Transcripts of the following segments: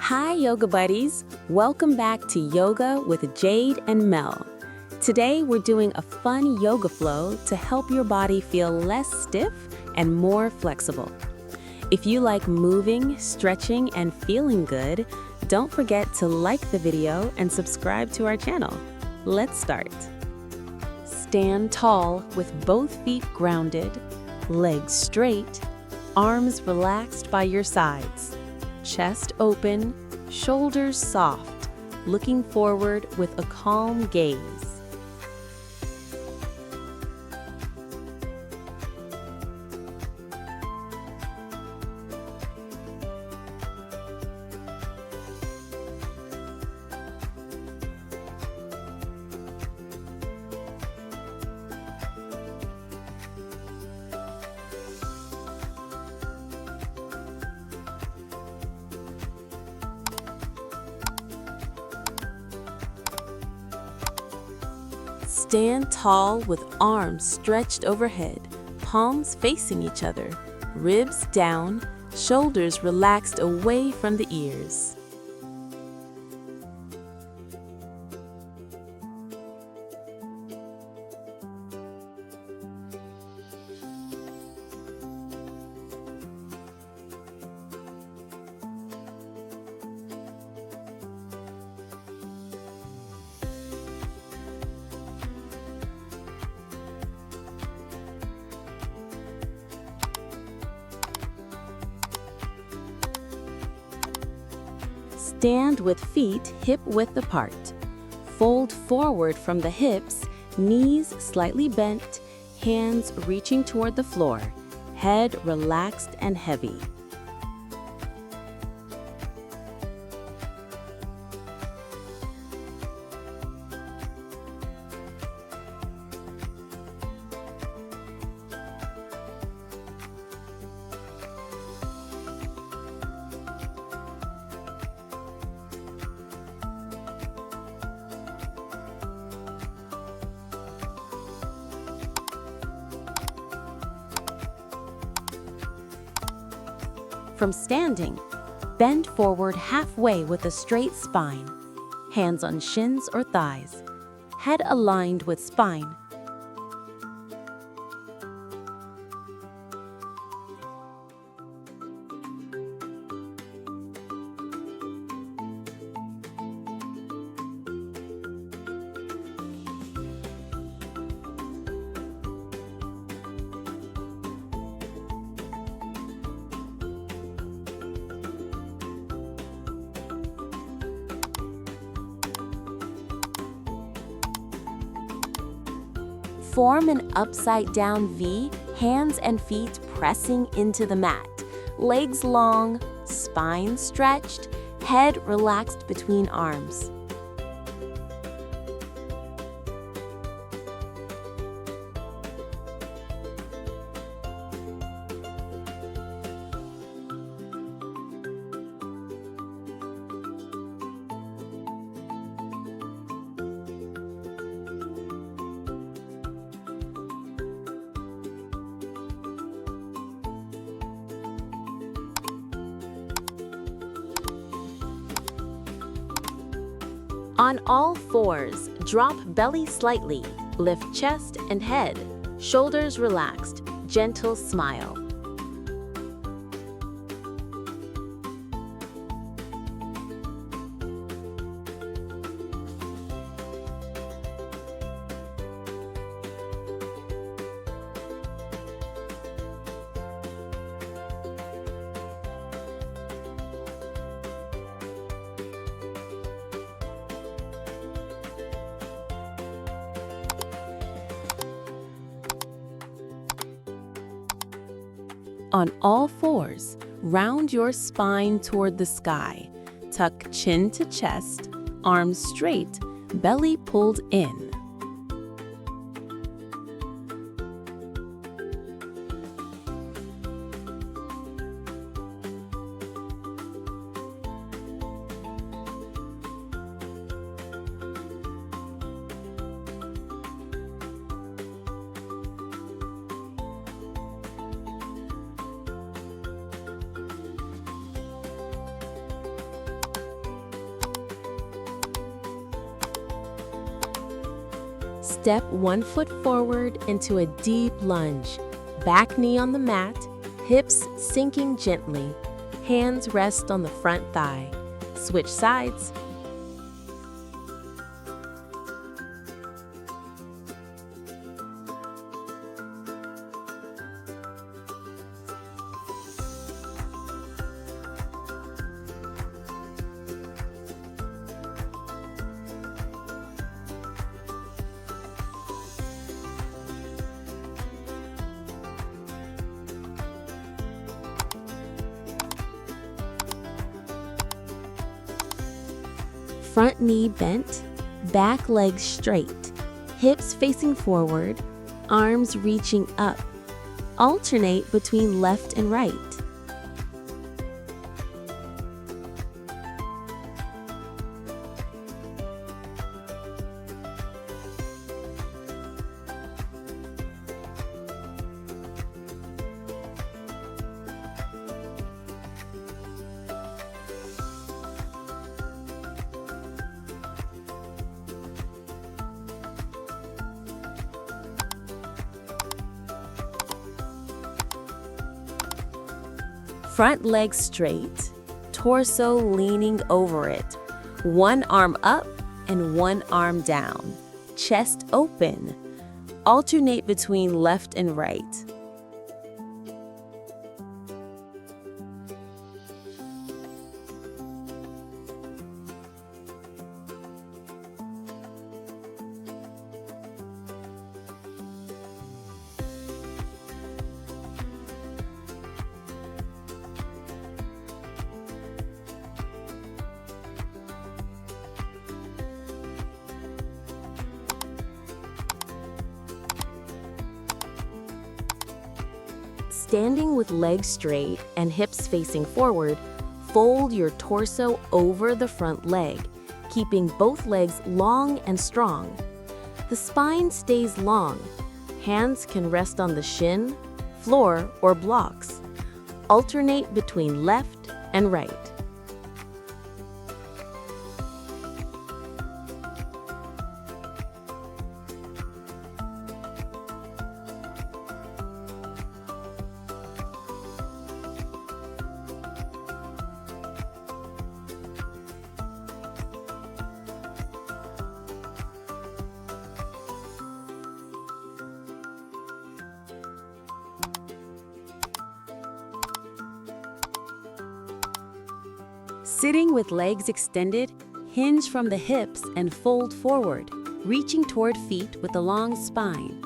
Hi, yoga buddies. Welcome back to Yoga with Jade and Mel. Today, we're doing a fun yoga flow to help your body feel less stiff and more flexible. If you like moving, stretching, and feeling good, don't forget to like the video and subscribe to our channel. Let's start. Stand tall with both feet grounded, legs straight, arms relaxed by your sides. Chest open, shoulders soft, looking forward with a calm gaze. Stand tall with arms stretched overhead, palms facing each other, ribs down, shoulders relaxed away from the ears. Stand with feet hip-width apart. Fold forward from the hips, knees slightly bent, hands reaching toward the floor, head relaxed and heavy. From standing, bend forward halfway with a straight spine, hands on shins or thighs, head aligned with spine. Form an upside-down V, hands and feet pressing into the mat. Legs long, spine stretched, head relaxed between arms. On all fours, drop belly slightly, lift chest and head, shoulders relaxed, gentle smile. On all fours, round your spine toward the sky. Tuck chin to chest, arms straight, belly pulled in. Step 1 foot forward into a deep lunge. Back knee on the mat, hips sinking gently. Hands rest on the front thigh. Switch sides. Front knee bent, back leg straight, hips facing forward, arms reaching up. Alternate between left and right. Front leg straight, torso leaning over it. One arm up and one arm down. Chest open. Alternate between left and right. Standing with legs straight and hips facing forward, fold your torso over the front leg, keeping both legs long and strong. The spine stays long. Hands can rest on the shin, floor, or blocks. Alternate between left and right. Sitting with legs extended, hinge from the hips and fold forward, reaching toward feet with a long spine.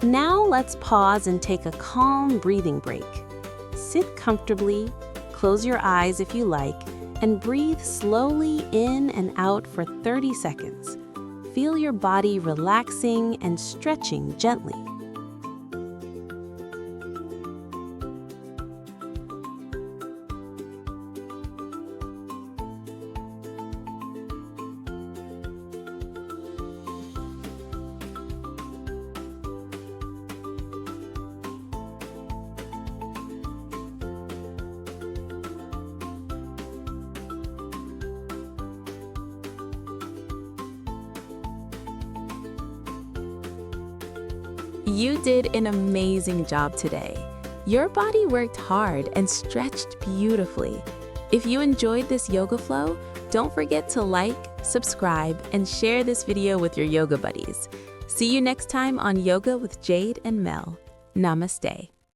Now let's pause and take a calm breathing break. Sit comfortably, close your eyes if you like, and breathe slowly in and out for 30 seconds. Feel your body relaxing and stretching gently. You did an amazing job today. Your body worked hard and stretched beautifully. If you enjoyed this yoga flow, don't forget to like, subscribe, and share this video with your yoga buddies. See you next time on Yoga with Jade and Mel. Namaste.